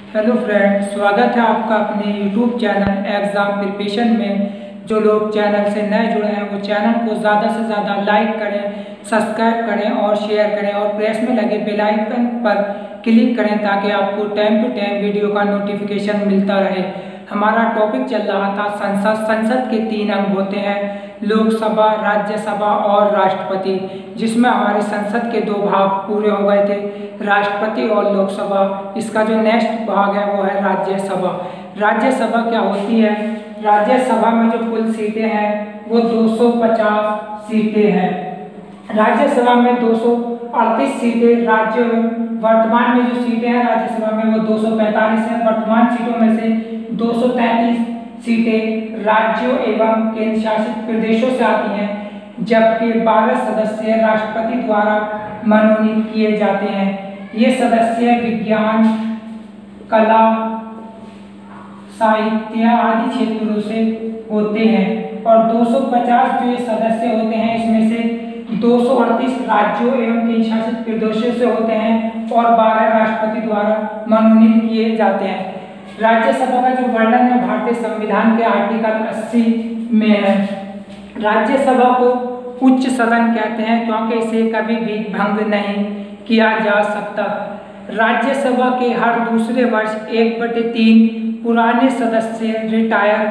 Hello friend, स्वागत है आपका अपने यूट्यूब चैनल एग्ज़ाम प्रिपरेशन में। जो लोग चैनल से नए जुड़े हैं वो चैनल को ज़्यादा से ज़्यादा लाइक करें, सब्सक्राइब करें और शेयर करें और प्रेस में लगे बेल आइकन पर क्लिक करें ताकि आपको टाइम टू टाइम वीडियो का नोटिफिकेशन मिलता रहे। हमारा टॉपिक चल रहा था संसद के 3 अंग होते हैं, लोकसभा, राज्यसभा और राष्ट्रपति, जिसमें हमारे संसद के 2 भाग पूरे हो गए थे, राष्ट्रपति और लोकसभा। इसका जो नेक्स्ट भाग है वो है राज्यसभा। राज्यसभा क्या होती है? राज्यसभा में जो कुल सीटें हैं वो 250 सीटें हैं। राज्यसभा में 238 सीटें, राज्य वर्तमान में जो सीटें हैं राज्यसभा में वो 245 हैं। वर्तमान सीटों में से 233 सीटें राज्यों एवं केंद्र शासित प्रदेशों से आती हैं, जबकि 12 सदस्य राष्ट्रपति द्वारा मनोनीत किए जाते हैं। ये सदस्य विज्ञान, कला, साहित्य आदि क्षेत्रों से होते हैं और 250 जो ये सदस्य होते हैं इसमें से 238 राज्यों एवं केंद्र शासित प्रदेशों से होते हैं और 12 राष्ट्रपति द्वारा मनोनीत किए जाते हैं। राज्यसभा का जो वर्णन है भारतीय संविधान के आर्टिकल 80 में है। राज्यसभा को उच्च सदन कहते हैं क्योंकि इसे कभी भी भंग नहीं किया जा सकता। राज्यसभा के हर दूसरे वर्ष 1/3 पुराने सदस्य रिटायर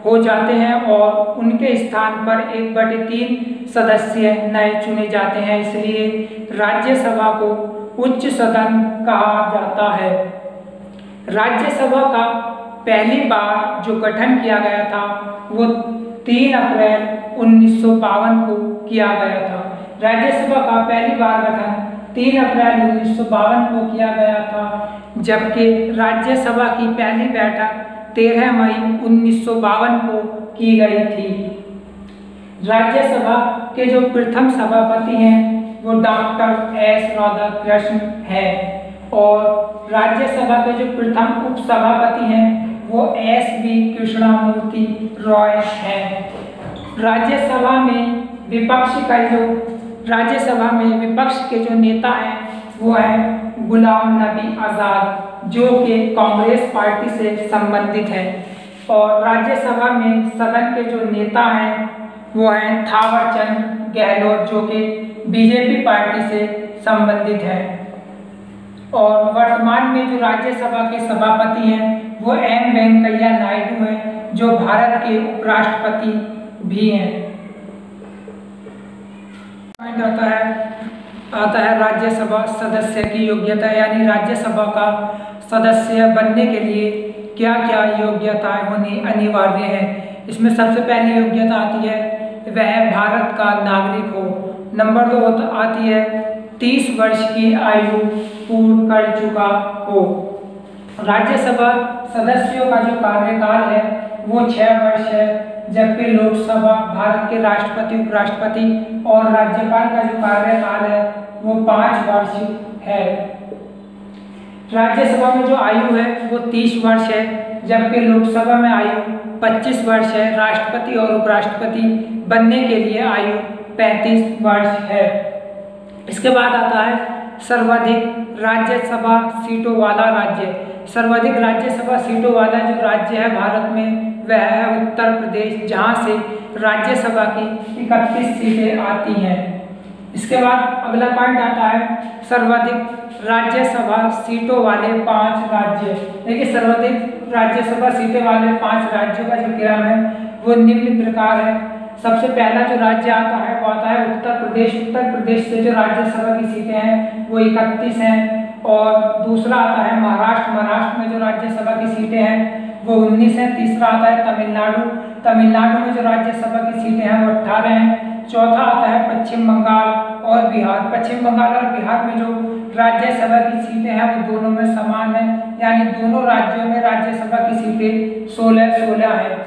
हो जाते हैं और उनके स्थान पर 1/3 सदस्य नए चुने जाते हैं, इसलिए राज्यसभा को उच्च सदन कहा जाता है। राज्यसभा का पहली बार जो गठन किया गया था वो 3 अप्रैल 1952 को किया गया था। राज्यसभा का पहली बार गठन 3 अप्रैल 1952 को किया गया था, जबकि राज्यसभा की पहली बैठक 13 मई 1952 को की गई थी। राज्यसभा के जो प्रथम सभापति हैं वो डॉक्टर एस राधाकृष्ण हैं और राज्यसभा के जो प्रथम उपसभापति हैं वो एस.वी. कृष्णमूर्ति रॉय हैं। राज्यसभा में विपक्ष के जो नेता हैं वो हैं गुलाम नबी आज़ाद, जो कि कांग्रेस पार्टी से संबंधित है, और राज्यसभा में सदन के जो नेता हैं वो हैं थावर चंद गहलोत, जो कि बीजेपी पार्टी से संबंधित है। और वर्तमान में जो राज्यसभा के सभापति हैं वो एम वेंकैया नायडू हैं, जो भारत के उपराष्ट्रपति भी हैं। आता है राज्यसभा सदस्य की योग्यता, यानी राज्यसभा का सदस्य बनने के लिए क्या क्या योग्यताएं होनी अनिवार्य है। इसमें सबसे पहली योग्यता आती है वह भारत का नागरिक हो। नंबर 2 आती है 30 वर्ष की आयु पूर्ण कर चुका हो। राज्यसभा सदस्यों का जो कार्यकाल है वो 6 वर्ष है, जबकि लोकसभा, भारत के राष्ट्रपति, उपराष्ट्रपति और राज्यपाल का जो कार्यकाल है वो 5 वर्ष है। राज्यसभा में जो आयु है वो 30 वर्ष है, जबकि लोकसभा में आयु 25 वर्ष है। राष्ट्रपति और उपराष्ट्रपति बनने के लिए आयु 35 वर्ष है। इसके बाद आता है सर्वाधिक राज्यसभा सीटों वाला राज्य। सर्वाधिक राज्यसभा सीटों वाला जो राज्य है भारत में वह है उत्तर प्रदेश, जहां से राज्यसभा की 31 सीटें आती हैं। इसके बाद अगला पॉइंट आता है सर्वाधिक राज्यसभा सीटों वाले 5 राज्य। देखिए, सर्वाधिक राज्यसभा सीटें वाले 5 राज्यों का जो क्रम है वो निम्न प्रकार है। सबसे पहला जो राज्य आता है वो आता है उत्तर प्रदेश। उत्तर प्रदेश से जो राज्यसभा की सीटें हैं वो 31 हैं। और दूसरा आता है महाराष्ट्र। महाराष्ट्र में जो राज्यसभा की सीटें हैं वो 19 हैं। तीसरा आता है तमिलनाडु। तमिलनाडु में जो राज्यसभा की सीटें हैं वो 18 हैं। चौथा आता है पश्चिम बंगाल और बिहार। पश्चिम बंगाल और बिहार में जो राज्यसभा की सीटें हैं वो दोनों में समान है, यानी दोनों राज्यों में राज्यसभा की सीटें 16-16 है।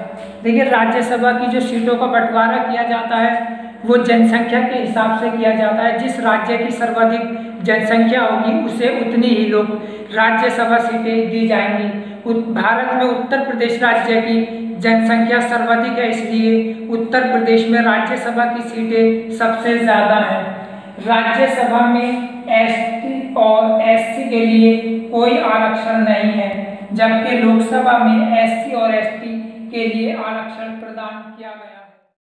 देखिए, राज्यसभा की जो सीटों का बंटवारा किया जाता है वो जनसंख्या के हिसाब से किया जाता है। जिस राज्य की सर्वाधिक जनसंख्या होगी उसे उतनी ही लोग राज्यसभा सीटें दी जाएंगी। भारत में उत्तर प्रदेश राज्य की जनसंख्या सर्वाधिक है, इसलिए उत्तर प्रदेश में राज्यसभा की सीटें सबसे ज़्यादा हैं। राज्यसभा में एसटी और एससी के लिए कोई आरक्षण नहीं है। जबकि लोकसभा में SC और ST के लिए आरक्षण प्रदान किया गया है।